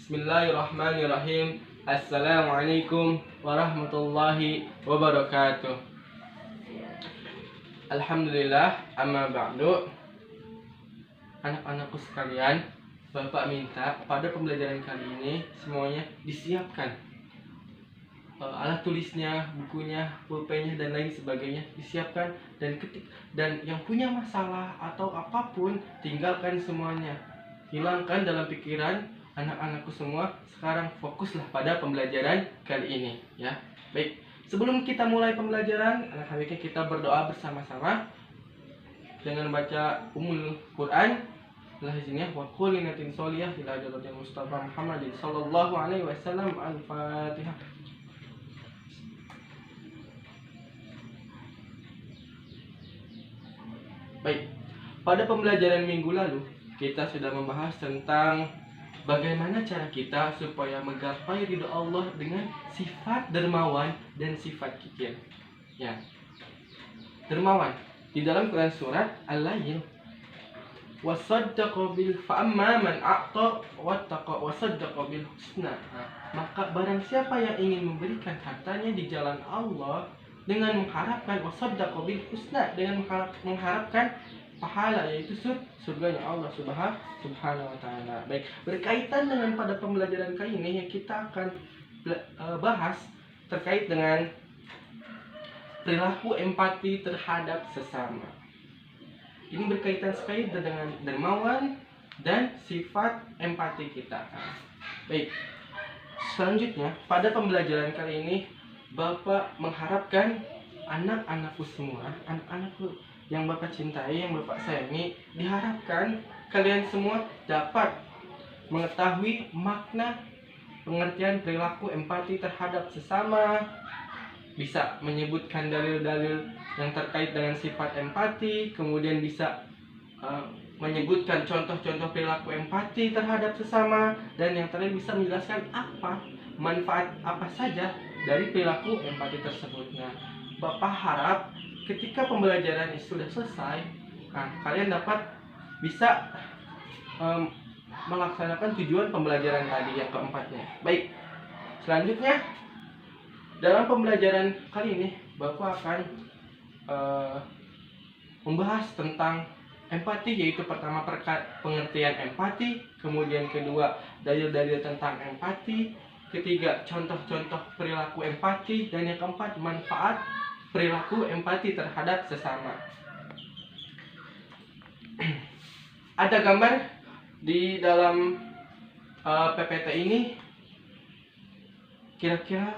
Bismillahirrahmanirrahim. Assalamualaikum warahmatullahi wabarakatuh. Alhamdulillah, amma ba'du. Anak-anakku sekalian, Bapak minta pada pembelajaran kali ini semuanya disiapkan alat tulisnya, bukunya, pulpennya dan lain sebagainya disiapkan, dan yang punya masalah atau apapun tinggalkan semuanya, hilangkan dalam pikiran anak-anakku semua. Sekarang fokuslah pada pembelajaran kali ini ya. Baik, sebelum kita mulai pembelajaran, anak-anak kita berdoa bersama-sama dengan baca Ummul Quran. Lahiznya wa qulinatin sholiyah ila hadratil Mustafa Muhammadin sallallahu alaihi wasallam. Al-Fatihah. Baik, pada pembelajaran minggu lalu kita sudah membahas tentang bagaimana cara kita supaya menggapai ridho Allah dengan sifat dermawan dan sifat kikir. Ya, dermawan di dalam Quran surat Al-Lail, wasaddaqa bil fa'amma man a'ta wattaqa wasaddaqa bil husna. Maka barang siapa yang ingin memberikan hartanya di jalan Allah dengan mengharapkan wasaddaqa bil husna, dengan mengharapkan pahala, yaitu surganya Allah subhanahu wa ta'ala. Baik, berkaitan dengan pada pembelajaran kali ini yang kita akan bahas terkait dengan perilaku empati terhadap sesama. Ini berkaitan sekali dengan dermawan dan sifat empati kita. Baik, selanjutnya pada pembelajaran kali ini Bapak mengharapkan anak-anakku semua, anak-anakku yang Bapak cintai, yang Bapak sayangi, diharapkan kalian semua dapat mengetahui makna pengertian perilaku empati terhadap sesama, bisa menyebutkan dalil-dalil yang terkait dengan sifat empati, kemudian bisa menyebutkan contoh-contoh perilaku empati terhadap sesama, dan yang terakhir bisa menjelaskan apa manfaat apa saja dari perilaku empati tersebut. Nah, Bapak harap ketika pembelajaran ini sudah selesai, kalian dapat bisa melaksanakan tujuan pembelajaran tadi yang keempatnya. Baik, selanjutnya dalam pembelajaran kali ini Bapak akan membahas tentang empati, yaitu pertama pengertian empati, kemudian kedua dalil-dalil tentang empati, ketiga contoh-contoh perilaku empati, dan yang keempat manfaat perilaku empati terhadap sesama. Ada gambar di dalam PPT ini. Kira-kira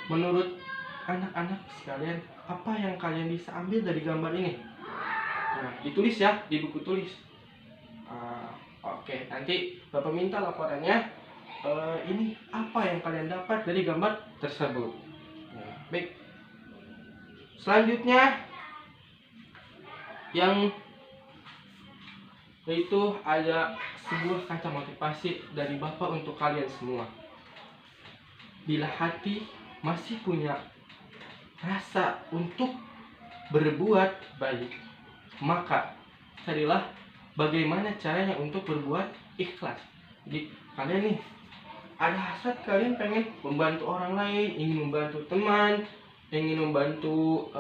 menurut anak-anak sekalian, apa yang kalian bisa ambil dari gambar ini? Nah, ditulis ya di buku tulis. Oke, nanti Bapak minta laporannya. Ini apa yang kalian dapat dari gambar tersebut. Nah, baik. Selanjutnya yaitu ada sebuah kata motivasi dari Bapak untuk kalian semua. Bila hati masih punya rasa untuk berbuat baik, maka carilah bagaimana caranya untuk berbuat ikhlas. Jadi kalian nih ada hasrat, kalian pengen membantu orang lain, ingin membantu teman, ingin membantu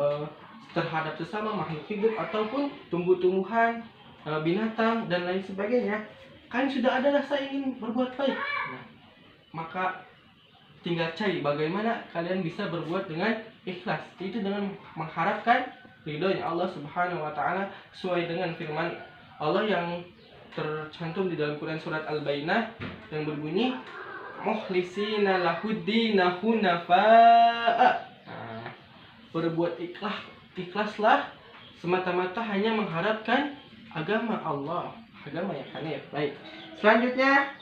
terhadap sesama makhluk hidup ataupun tumbuh-tumbuhan, binatang dan lain sebagainya. Kalian sudah ada rasa ingin berbuat baik. Nah, maka tinggal cari bagaimana kalian bisa berbuat dengan ikhlas, itu dengan mengharapkan ridhonya Allah subhanahu wa ta'ala, sesuai dengan firman Allah yang tercantum di dalam Quran surat Al-Bayyinah yang berbunyi mukhlisina lahuddina hunafa'a. Berbuat ikhlaslah semata-mata hanya mengharapkan agama Allah, agama yang hanif. Baik, selanjutnya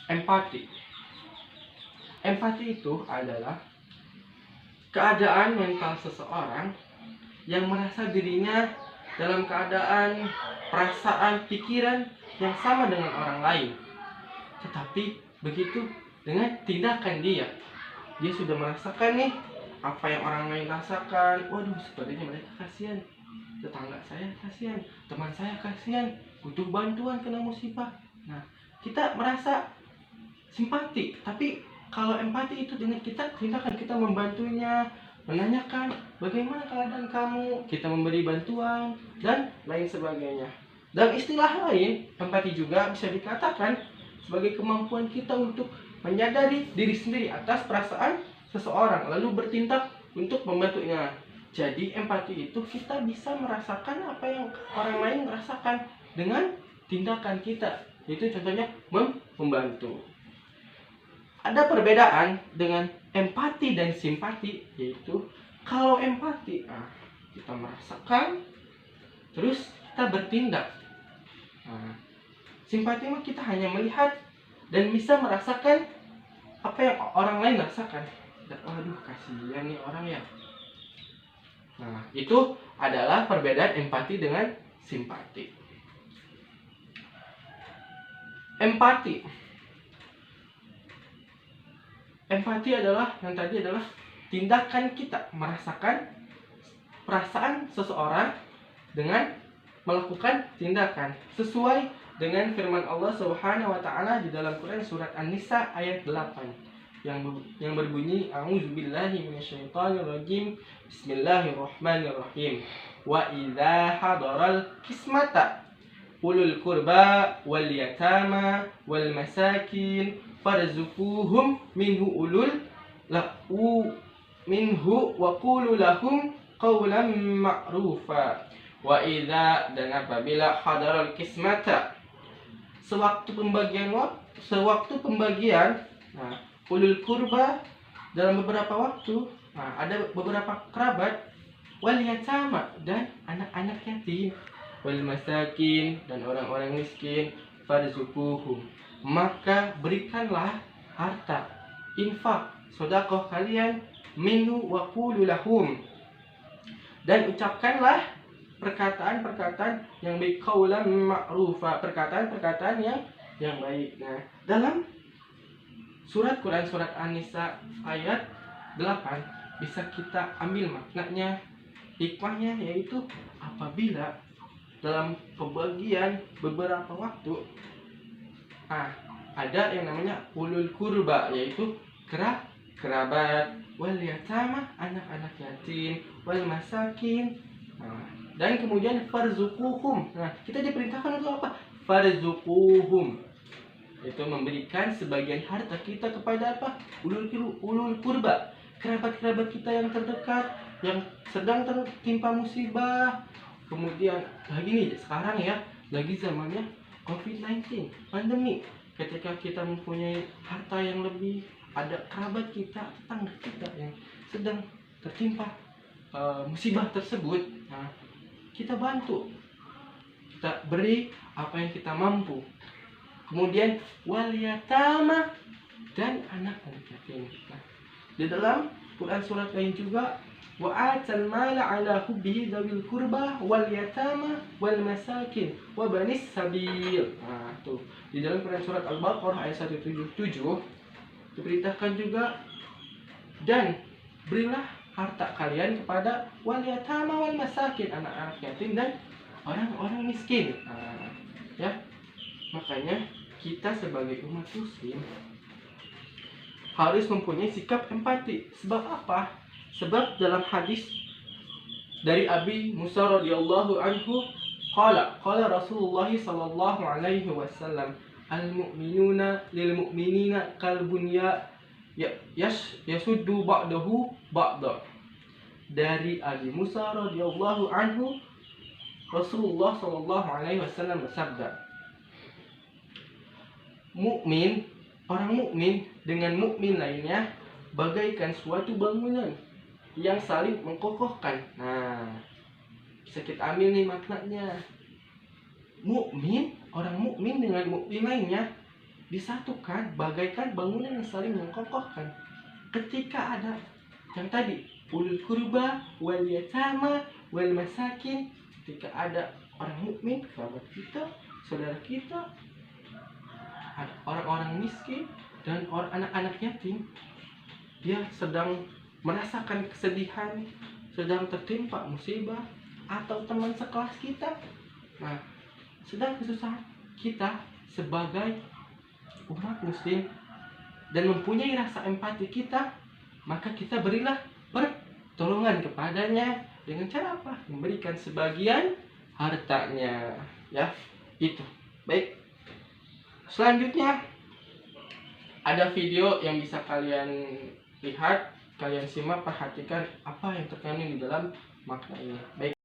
empati. Empati itu adalah keadaan mental seseorang yang merasa dirinya dalam keadaan, perasaan, pikiran yang sama dengan orang lain. Tetapi begitu dengan tindakan dia sudah merasakan nih apa yang orang lain rasakan. Waduh, sepertinya mereka kasihan. tetangga saya kasihan, teman saya kasihan, butuh bantuan kena musibah. Nah, kita merasa simpati, tapi kalau empati itu dengan kita tindakan, kita membantunya, menanyakan bagaimana keadaan kamu, kita memberi bantuan dan lain sebagainya. Dan istilah lain, empati juga bisa dikatakan sebagai kemampuan kita untuk menyadari diri sendiri atas perasaan seseorang lalu bertindak untuk membantunya. Jadi empati itu kita bisa merasakan apa yang orang lain merasakan dengan tindakan kita. Itu contohnya membantu. Ada perbedaan dengan empati dan simpati, yaitu kalau empati kita merasakan terus kita bertindak. Simpati mah kita hanya melihat dan bisa merasakan apa yang orang lain rasakan. Dan aduh kasihan nih orang ya. Nah, itu adalah perbedaan empati dengan simpati. Empati adalah yang tadi adalah tindakan kita merasakan perasaan seseorang dengan melakukan tindakan sesuai dengan firman Allah Subhanahu wa taala di dalam Quran surat An-Nisa ayat 8 yang berbunyi a'udzubillahi minasyaitonirrajim bismillahirrahmanirrahim wa idza hadaral qismata ulul qurba wal yatama wal masakin farzuquhum minhu wa qulu lahum qawlan ma'rufa. Wa idza, dan apabila hadaral qismata, sewaktu pembagian ulul qurba, dalam beberapa waktu ada beberapa kerabat, wal yatama, dan anak-anak yatim, wal masakin, dan orang-orang miskin, farzuquhum, maka berikanlah harta, infak, sedekah kalian, minhu wa qulu lahum, dan ucapkanlah perkataan-perkataan yang baik, qaulan ma'rufa, perkataan-perkataan yang baik. Nah, dalam Quran surat An-Nisa ayat 8 bisa kita ambil maknanya, hikmahnya, yaitu apabila dalam pembagian beberapa waktu ada yang namanya ulul qurba, yaitu kerabat, wal yatama, anak-anak yatim, wal masakin, dan kemudian farzuquhum. Nah, kita diperintahkan untuk apa? Farzuquhum, itu memberikan sebagian harta kita kepada apa? Ulul qurba, kerabat-kerabat kita yang terdekat yang sedang tertimpa musibah. Kemudian lagi nih sekarang ya, lagi zamannya COVID-19, pandemi. Ketika kita mempunyai harta yang lebih, ada kerabat kita, tetangga kita yang sedang tertimpa musibah tersebut, kita bantu, kita beri apa yang kita mampu. Kemudian wal yatama, dan anak-anak yatim. Di dalam Quran surat lain juga wa atal mala ala hubbihi dzawil qurba wal yatama wal masakin wa banis sabil. Tuh di dalam Quran surat Al-Baqarah ayat 177 diperintahkan juga, dan berilah harta kalian kepada wal yatama wal masakin, anak-anak yatim dan orang-orang miskin. Ya, makanya kita sebagai umat muslim harus mempunyai sikap empati. Sebab apa? Sebab dalam hadis dari Abi Musa radhiyallahu anhu, qala Rasulullah sallallahu alaihi wasallam, al-mu'minuna lil mu'minina kal bunya yasuddu ba'dahu ba'da. Dari Abi Musa radhiyallahu anhu, Rasulullah sallallahu alaihi wasallam bersabda, orang mukmin dengan mukmin lainnya bagaikan suatu bangunan yang saling mengkokohkan. Nah, bisa kita ambil nih maknanya. Orang mukmin dengan mukmin lainnya disatukan bagaikan bangunan yang saling mengkokohkan. Ketika ada yang tadi ulul qurba wal yatama wal masakin, ketika ada orang mukmin, kerabat kita, saudara kita, orang-orang miskin dan anak-anak yatim, dia sedang merasakan kesedihan, sedang tertimpa musibah, atau teman sekelas kita. Nah, sedang kesusahan kita sebagai umat muslim dan mempunyai rasa empati kita, maka kita berilah pertolongan kepadanya dengan cara apa? Memberikan sebagian hartanya, ya. Itu. Baik. Selanjutnya ada video yang bisa kalian lihat, kalian simak, perhatikan apa yang terkandung di dalam makna ini. Baik.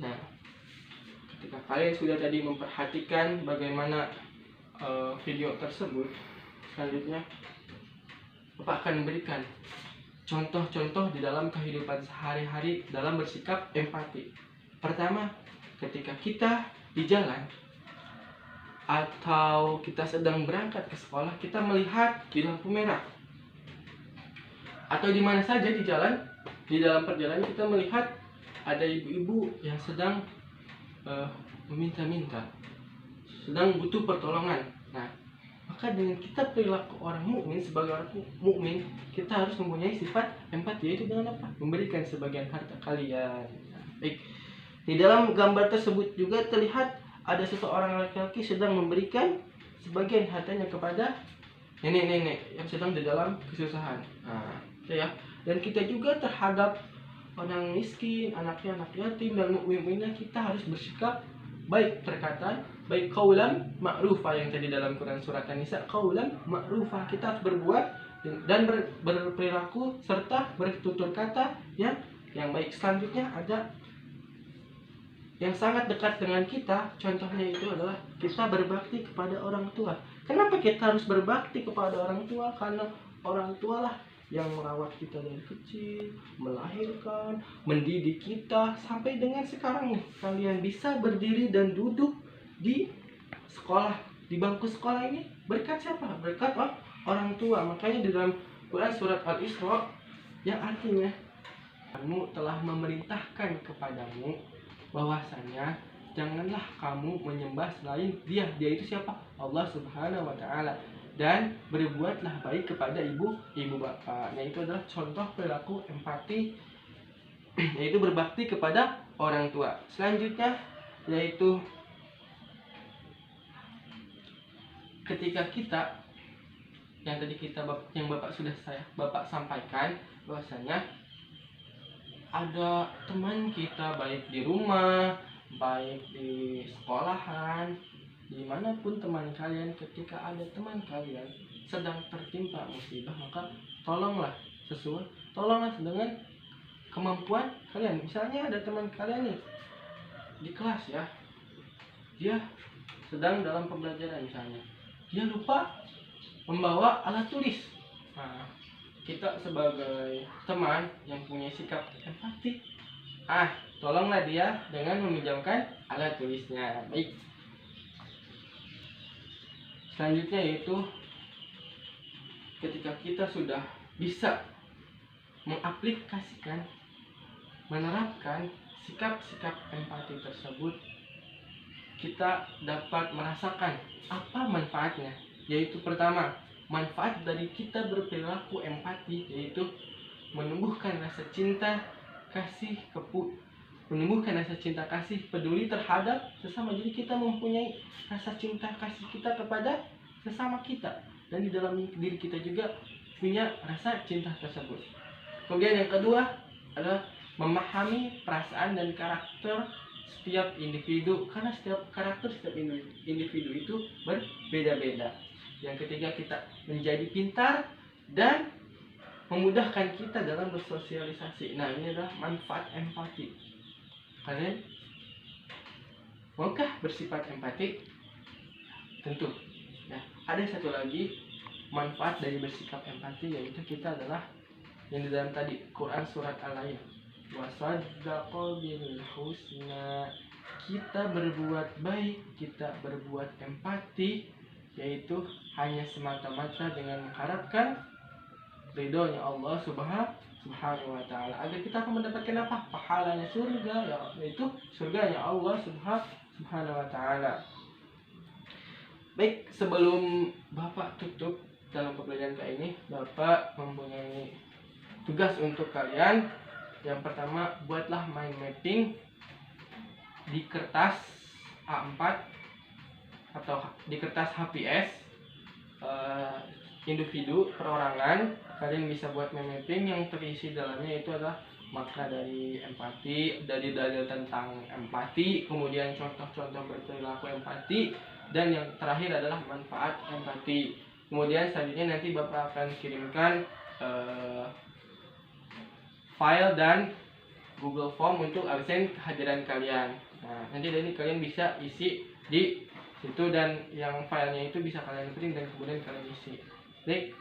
Nah, ketika kalian sudah tadi memperhatikan bagaimana video tersebut, selanjutnya Bapak akan memberikan contoh-contoh di dalam kehidupan sehari-hari dalam bersikap empati. Pertama, ketika kita di jalan atau kita sedang berangkat ke sekolah, kita melihat di lampu merah, atau di mana saja di jalan, di dalam perjalanan kita melihat ada ibu-ibu yang sedang meminta-minta, sedang butuh pertolongan. Nah, maka dengan kita perilaku orang mukmin, sebagai orang mukmin, kita harus mempunyai sifat empati, yaitu dengan apa? Memberikan sebagian harta kalian. Baik. Di dalam gambar tersebut juga terlihat ada seseorang laki-laki sedang memberikan sebagian hartanya kepada nenek-nenek yang sedang di dalam kesusahan. Nah, ya. Dan kita juga terhadap orang miskin, anaknya anak yatim dan mukminah, kita harus bersikap baik perkataan, baik qaulan ma'rufa yang tadi dalam Quran surat An-Nisa, qaulan ma'rufa, kita harus berbuat dan berperilaku serta bertutur kata yang baik. Selanjutnya ada yang sangat dekat dengan kita, contohnya itu adalah kita berbakti kepada orang tua. Kenapa kita harus berbakti kepada orang tua? Karena orang tua lah yang merawat kita dari kecil, melahirkan, mendidik kita sampai dengan sekarang nih kalian bisa berdiri dan duduk di sekolah, di bangku sekolah ini. Berkat siapa? Berkat orang tua. Makanya di dalam Quran surat Al-Isra yang artinya kamu telah memerintahkan kepadamu bahwasanya janganlah kamu menyembah selain Dia. Dia itu siapa? Allah Subhanahu wa taala. Dan berbuatlah baik kepada ibu bapak. Yaitu adalah contoh perilaku empati, yaitu berbakti kepada orang tua. Selanjutnya yaitu ketika kita yang tadi yang Bapak sampaikan bahwasanya ada teman kita baik di rumah, baik di sekolahan, dimanapun teman kalian, ketika ada teman kalian sedang tertimpa musibah, maka tolonglah dengan kemampuan kalian. Misalnya ada teman kalian nih di kelas ya, dia sedang dalam pembelajaran misalnya, dia lupa membawa alat tulis. Nah, kita sebagai teman yang punya sikap empati, tolonglah dia dengan meminjamkan alat tulisnya. Baik. Selanjutnya yaitu ketika kita sudah bisa mengaplikasikan, menerapkan sikap-sikap empati tersebut, kita dapat merasakan apa manfaatnya. Yaitu pertama, manfaat dari kita berperilaku empati yaitu menumbuhkan rasa cinta kasih peduli terhadap sesama. Jadi kita mempunyai rasa cinta kasih kita kepada sesama kita, dan di dalam diri kita juga punya rasa cinta tersebut. Kemudian yang kedua adalah memahami perasaan dan karakter setiap individu, karena setiap individu itu berbeda-beda. Yang ketiga, kita menjadi pintar dan memudahkan kita dalam bersosialisasi. Nah, ini adalah manfaat empati. Kalian maukah bersifat empati? Tentu. Nah, ada satu lagi manfaat dari bersikap empati, yaitu kita adalah yang di dalam tadi Quran surat Al-Ain, wasaddaqa bil husna. Kita berbuat baik, kita berbuat empati, yaitu hanya semata-mata dengan mengharapkan ridhonya Allah Subhanahu wa taala, agar kita akan mendapatkan apa? Pahalanya surga, yaitu surganya Allah Subhanahu wa taala. Baik, sebelum Bapak tutup dalam pembelajaran kali ini, Bapak mempunyai tugas untuk kalian. Yang pertama, buatlah mind mapping di kertas A4 atau di kertas HPS, individu perorangan. Kalian bisa buat mind mapping yang terisi dalamnya itu adalah makna dari empati, dari dalil tentang empati, kemudian contoh-contoh berperilaku empati, dan yang terakhir adalah manfaat empati. Kemudian selanjutnya nanti Bapak akan kirimkan file dan Google Form untuk absen kehadiran kalian. Nah, nanti dari ini kalian bisa isi di situ, dan yang filenya itu bisa kalian print dan kemudian kalian isi. Baik,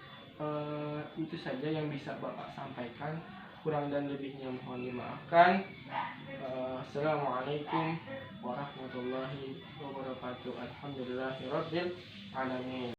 itu saja yang bisa Bapak sampaikan. Kurang dan lebihnya mohon dimaafkan. Assalamualaikum warahmatullahi wabarakatuh. Alhamdulillahirabbil alamin.